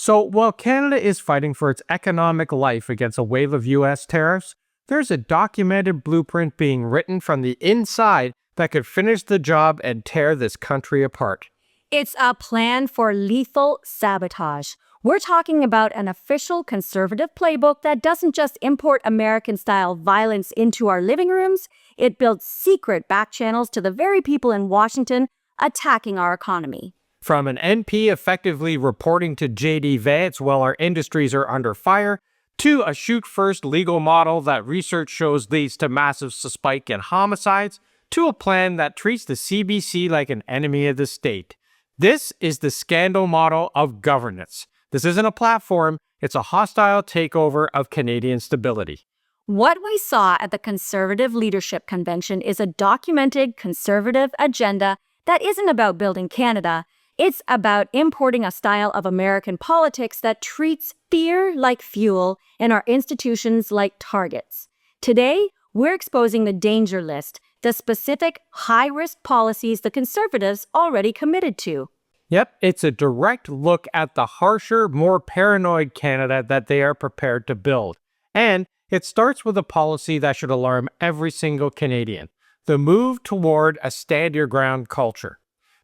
So while Canada is fighting for its economic life against a wave of US tariffs, there's a documented blueprint being written from the inside that could finish the job and tear this country apart. It's a plan for lethal sabotage. We're talking about an official conservative playbook that doesn't just import American-style violence into our living rooms, it builds secret back channels to the very people in Washington attacking our economy. From an NP effectively reporting to JD Vance while our industries are under fire, to a shoot-first legal model that research shows leads to massive spike in homicides, to a plan that treats the CBC like an enemy of the state. This is the scandal model of governance. This isn't a platform, it's a hostile takeover of Canadian stability. What we saw at the Conservative Leadership Convention is a documented conservative agenda that isn't about building Canada. It's about importing a style of American politics that treats fear like fuel and our institutions like targets. Today, we're exposing the danger list, the specific high-risk policies the Conservatives already committed to. Yep, it's a direct look at the harsher, more paranoid Canada that they are prepared to build. And it starts with a policy that should alarm every single Canadian: the move toward a stand-your-ground culture.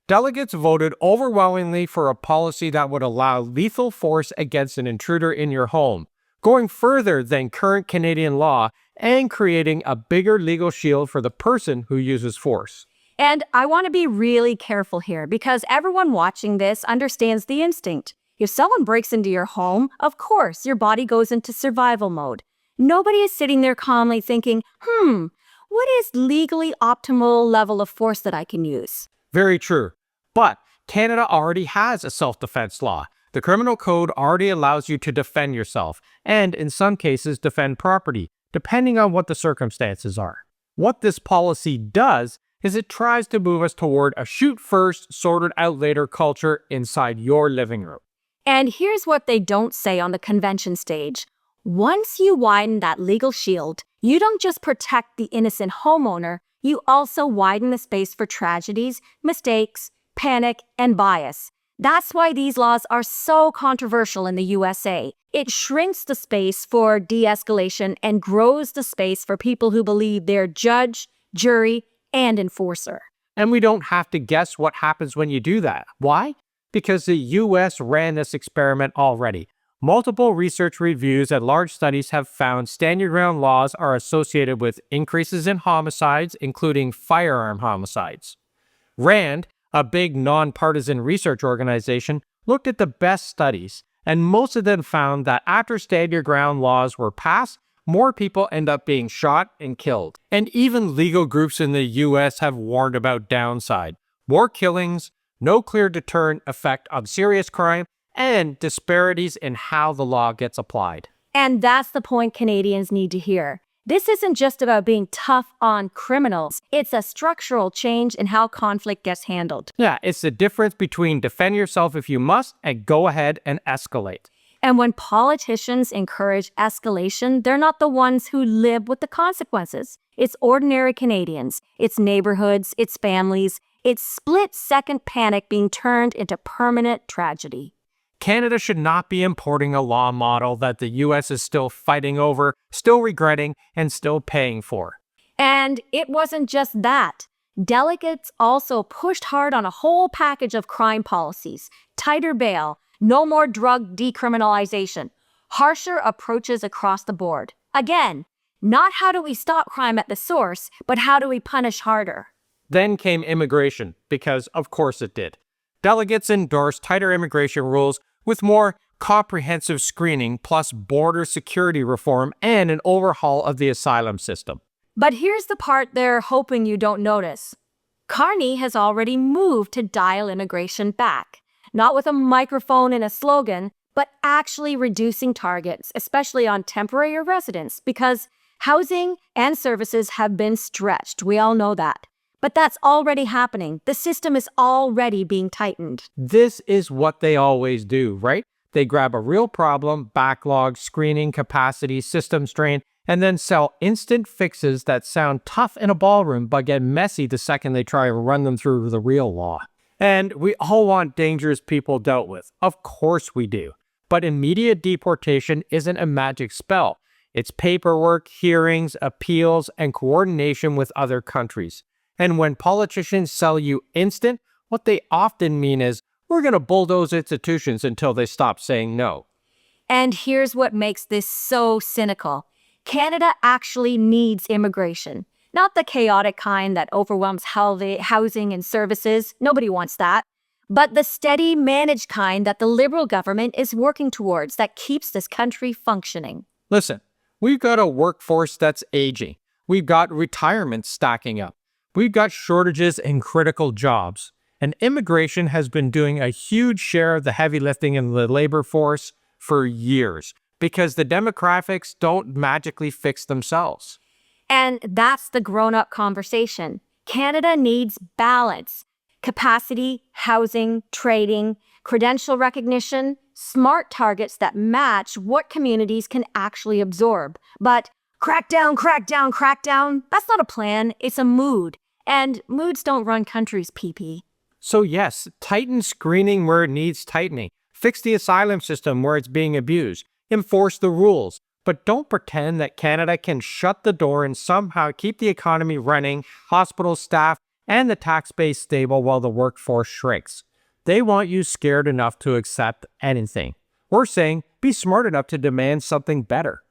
Delegates voted overwhelmingly for a policy that would allow lethal force against an intruder in your home, going further than current Canadian law and creating a bigger legal shield for the person who uses force. And I want to be really careful here because everyone watching this understands the instinct. If someone breaks into your home, of course, your body goes into survival mode. Nobody is sitting there calmly thinking, what is legally optimal level of force that I can use? Very true. But Canada already has a self-defense law. The criminal code already allows you to defend yourself, and in some cases defend property, depending on what the circumstances are. What this policy does is it tries to move us toward a shoot-first, sorted-out-later culture inside your living room. And here's what they don't say on the convention stage. Once you widen that legal shield, you don't just protect the innocent homeowner, you also widen the space for tragedies, mistakes, panic, and bias. That's why these laws are so controversial in the USA. It shrinks the space for de-escalation and grows the space for people who believe they're judge, jury, and enforcer. And we don't have to guess what happens when you do that. Why? Because the US ran this experiment already. Multiple research reviews and large studies have found stand-your-ground laws are associated with increases in homicides, including firearm homicides. RAND, a big nonpartisan research organization, looked at the best studies, and most of them found that after stand-your-ground laws were passed, more people end up being shot and killed. And even legal groups in the US have warned about downside: more killings, no clear deterrent effect on serious crime, and disparities in how the law gets applied. And that's the point Canadians need to hear. This isn't just about being tough on criminals. It's a structural change in how conflict gets handled. Yeah, it's the difference between defend yourself if you must and go ahead and escalate. And when politicians encourage escalation, they're not the ones who live with the consequences. It's ordinary Canadians, it's neighborhoods, it's families, it's split-second panic being turned into permanent tragedy. Canada should not be importing a law model that the US is still fighting over, still regretting, and still paying for. And it wasn't just that. Delegates also pushed hard on a whole package of crime policies: tighter bail, no more drug decriminalization, harsher approaches across the board. Again, not how do we stop crime at the source, but how do we punish harder? Then came immigration, because of course it did. Delegates endorsed tighter immigration rules with more comprehensive screening, plus border security reform and an overhaul of the asylum system. But here's the part they're hoping you don't notice. Carney has already moved to dial immigration back, not with a microphone and a slogan, but actually reducing targets, especially on temporary residents, because housing and services have been stretched. We all know that. But that's already happening. The system is already being tightened. This is what they always do, right? They grab a real problem, backlog, screening, capacity, system strain, and then sell instant fixes that sound tough in a ballroom but get messy the second they try and run them through the real law. And we all want dangerous people dealt with. Of course we do. But immediate deportation isn't a magic spell. It's paperwork, hearings, appeals, and coordination with other countries. And when politicians sell you instant, what they often mean is, we're going to bulldoze institutions until they stop saying no. And here's what makes this so cynical. Canada actually needs immigration. Not the chaotic kind that overwhelms housing and services. Nobody wants that. But the steady, managed kind that the Liberal government is working towards that keeps this country functioning. Listen, we've got a workforce that's aging. We've got retirement stacking up. We've got shortages in critical jobs. And immigration has been doing a huge share of the heavy lifting in the labor force for years because the demographics don't magically fix themselves. And that's the grown-up conversation. Canada needs balance. Capacity, housing, trading, credential recognition, smart targets that match what communities can actually absorb. But crackdown, crackdown, crackdown, that's not a plan, it's a mood. And moods don't run countries, PP. So yes, tighten screening where it needs tightening. Fix the asylum system where it's being abused. Enforce the rules. But don't pretend that Canada can shut the door and somehow keep the economy running, hospital staff, and the tax base stable while the workforce shrinks. They want you scared enough to accept anything. We're saying be smart enough to demand something better.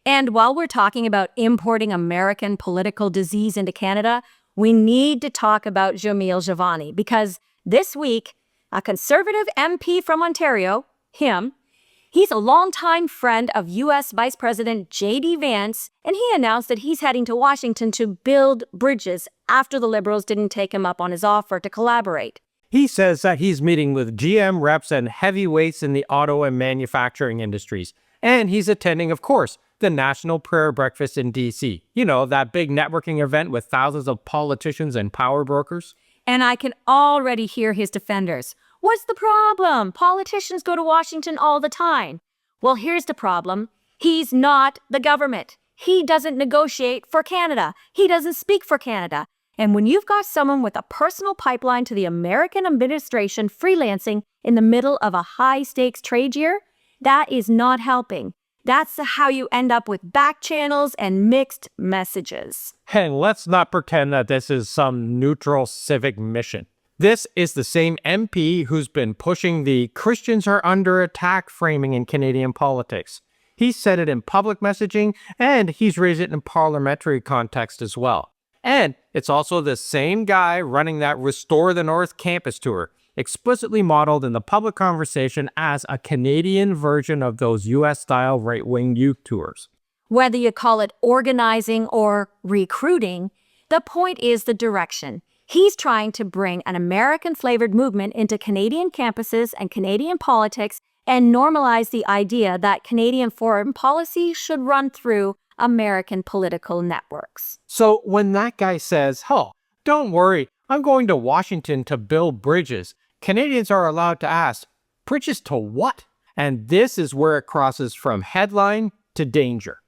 And while we're talking about importing American political disease into Canada, we need to talk about Jamil Jivani because this week, a Conservative MP from Ontario, he's a longtime friend of U.S. Vice President J.D. Vance, and he announced that he's heading to Washington to build bridges after the Liberals didn't take him up on his offer to collaborate. He says that he's meeting with GM reps and heavyweights in the auto and manufacturing industries. And he's attending, of course, the National Prayer Breakfast in D.C. You know, that big networking event with thousands of politicians and power brokers. And I can already hear his defenders. What's the problem? Politicians go to Washington all the time. Well, here's the problem. He's not the government. He doesn't negotiate for Canada. He doesn't speak for Canada. And when you've got someone with a personal pipeline to the American administration freelancing in the middle of a high-stakes trade year, that is not helping. That's how you end up with back channels and mixed messages. And let's not pretend that this is some neutral civic mission. This is the same MP who's been pushing the Christians are under attack framing in Canadian politics. He said it in public messaging, and he's raised it in parliamentary context as well. And it's also the same guy running that Restore the North campus tour, explicitly modeled in the public conversation as a Canadian version of those US-style right-wing youth tours. Whether you call it organizing or recruiting, the point is the direction. He's trying to bring an American-flavored movement into Canadian campuses and Canadian politics and normalize the idea that Canadian foreign policy should run through American political networks. So when that guy says, "Oh, don't worry, I'm going to Washington to build bridges," Canadians are allowed to ask, bridges to what? And this is where it crosses from headline to danger.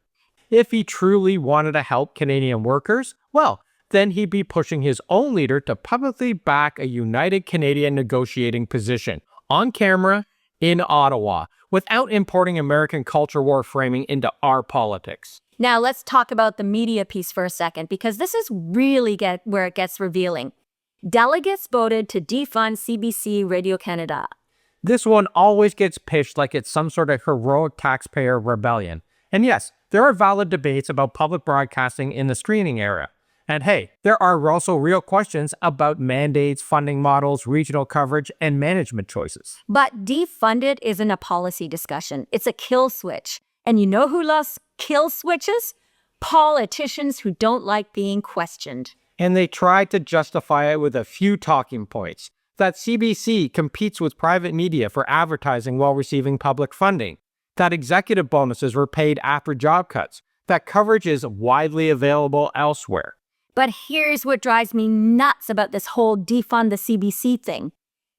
If he truly wanted to help Canadian workers, well, then he'd be pushing his own leader to publicly back a united Canadian negotiating position on camera in Ottawa without importing American culture war framing into our politics. Now let's talk about the media piece for a second, because this is really where it gets revealing. Delegates voted to defund CBC Radio-Canada. This one always gets pitched like it's some sort of heroic taxpayer rebellion. And yes, there are valid debates about public broadcasting in the streaming era. And hey, there are also real questions about mandates, funding models, regional coverage, and management choices. But defund it isn't a policy discussion. It's a kill switch. And you know who loves kill switches? Politicians who don't like being questioned. And they try to justify it with a few talking points. That CBC competes with private media for advertising while receiving public funding. That executive bonuses were paid after job cuts. That coverage is widely available elsewhere. But here's what drives me nuts about this whole defund the CBC thing.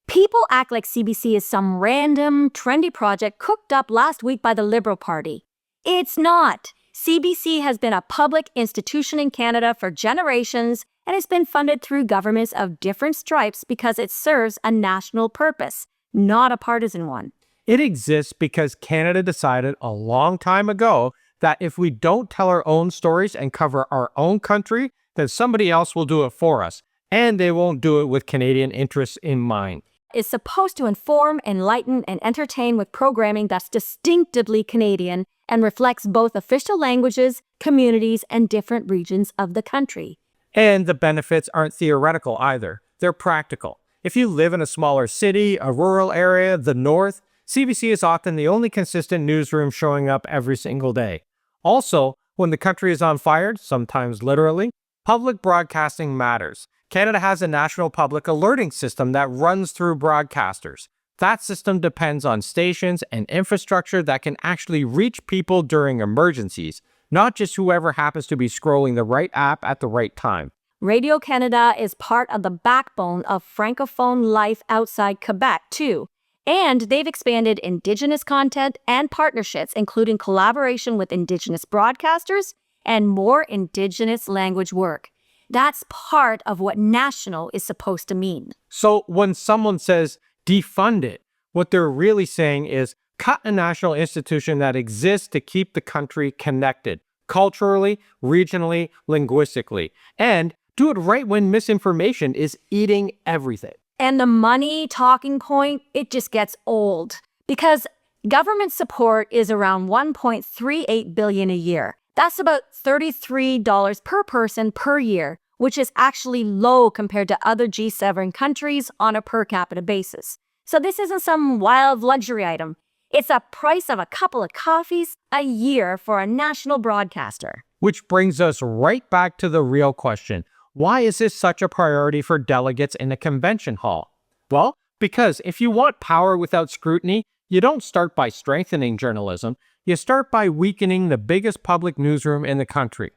People act like CBC is some random, trendy project cooked up last week by the Liberal Party. It's not. CBC has been a public institution in Canada for generations and has been funded through governments of different stripes because it serves a national purpose, not a partisan one. It exists because Canada decided a long time ago that if we don't tell our own stories and cover our own country, then somebody else will do it for us, and they won't do it with Canadian interests in mind. Is supposed to inform, enlighten, and entertain with programming that's distinctively Canadian and reflects both official languages, communities, and different regions of the country. And the benefits aren't theoretical either. They're practical. If you live in a smaller city, a rural area, the north, CBC is often the only consistent newsroom showing up every single day. Also, when the country is on fire, sometimes literally, public broadcasting matters. Canada has a national public alerting system that runs through broadcasters. That system depends on stations and infrastructure that can actually reach people during emergencies, not just whoever happens to be scrolling the right app at the right time. Radio-Canada is part of the backbone of Francophone life outside Quebec, too. And they've expanded Indigenous content and partnerships, including collaboration with Indigenous broadcasters and more Indigenous language work. That's part of what national is supposed to mean. So when someone says defund it, what they're really saying is cut a national institution that exists to keep the country connected, culturally, regionally, linguistically, and do it right when misinformation is eating everything. And the money talking point, it just gets old because government support is around $1.38 billion a year. That's about $33 per person per year, which is actually low compared to other G7 countries on a per capita basis. So this isn't some wild luxury item. It's a price of a couple of coffees a year for a national broadcaster. Which brings us right back to the real question. Why is this such a priority for delegates in a convention hall? Well, because if you want power without scrutiny, you don't start by strengthening journalism. You start by weakening the biggest public newsroom in the country.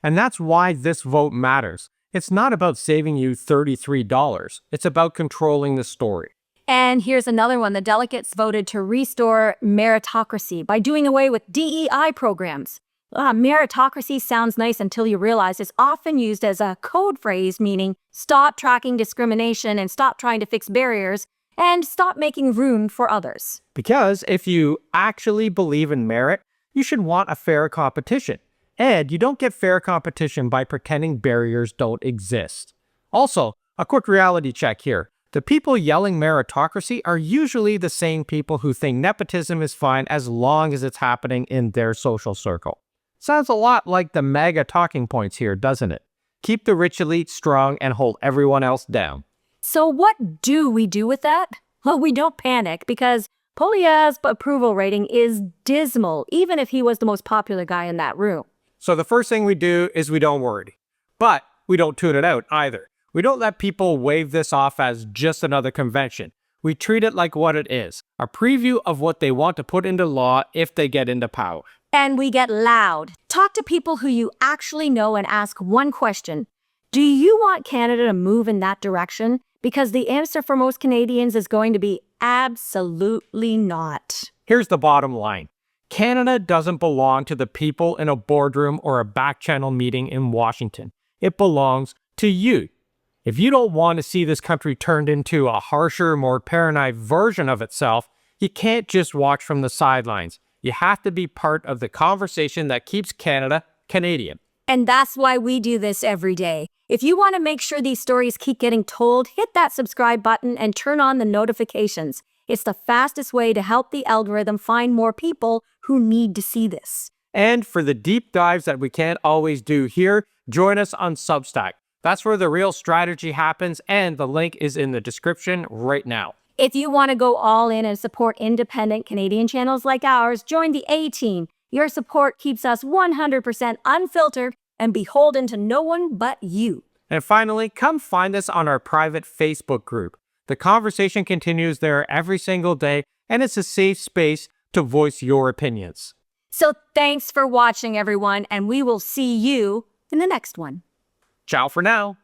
And that's why this vote matters. It's not about saving you $33. It's about controlling the story. And here's another one. The delegates voted to restore meritocracy by doing away with DEI programs. Meritocracy sounds nice until you realize it's often used as a code phrase meaning stop tracking discrimination and stop trying to fix barriers and stop making room for others. Because if you actually believe in merit, you should want a fair competition. And you don't get fair competition by pretending barriers don't exist. Also, a quick reality check here. The people yelling meritocracy are usually the same people who think nepotism is fine as long as it's happening in their social circle. Sounds a lot like the MAGA talking points here, doesn't it? Keep the rich elite strong and hold everyone else down. So what do we do with that? Well, we don't panic because Poilievre's approval rating is dismal, even if he was the most popular guy in that room. So the first thing we do is we don't worry. But we don't tune it out either. We don't let people wave this off as just another convention. We treat it like what it is, a preview of what they want to put into law if they get into power. And we get loud. Talk to people who you actually know and ask one question. Do you want Canada to move in that direction? Because the answer for most Canadians is going to be absolutely not. Here's the bottom line. Canada doesn't belong to the people in a boardroom or a back-channel meeting in Washington. It belongs to you. If you don't want to see this country turned into a harsher, more paranoid version of itself, you can't just watch from the sidelines. You have to be part of the conversation that keeps Canada Canadian. And that's why we do this every day. If you want to make sure these stories keep getting told, hit that subscribe button and turn on the notifications. It's the fastest way to help the algorithm find more people who need to see this. And for the deep dives that we can't always do here, join us on Substack. That's where the real strategy happens, and the link is in the description right now. If you want to go all in and support independent Canadian channels like ours, join the A-Team. Your support keeps us 100% unfiltered and beholden to no one but you. And finally, come find us on our private Facebook group. The conversation continues there every single day, and it's a safe space to voice your opinions. So thanks for watching, everyone, and we will see you in the next one. Ciao for now.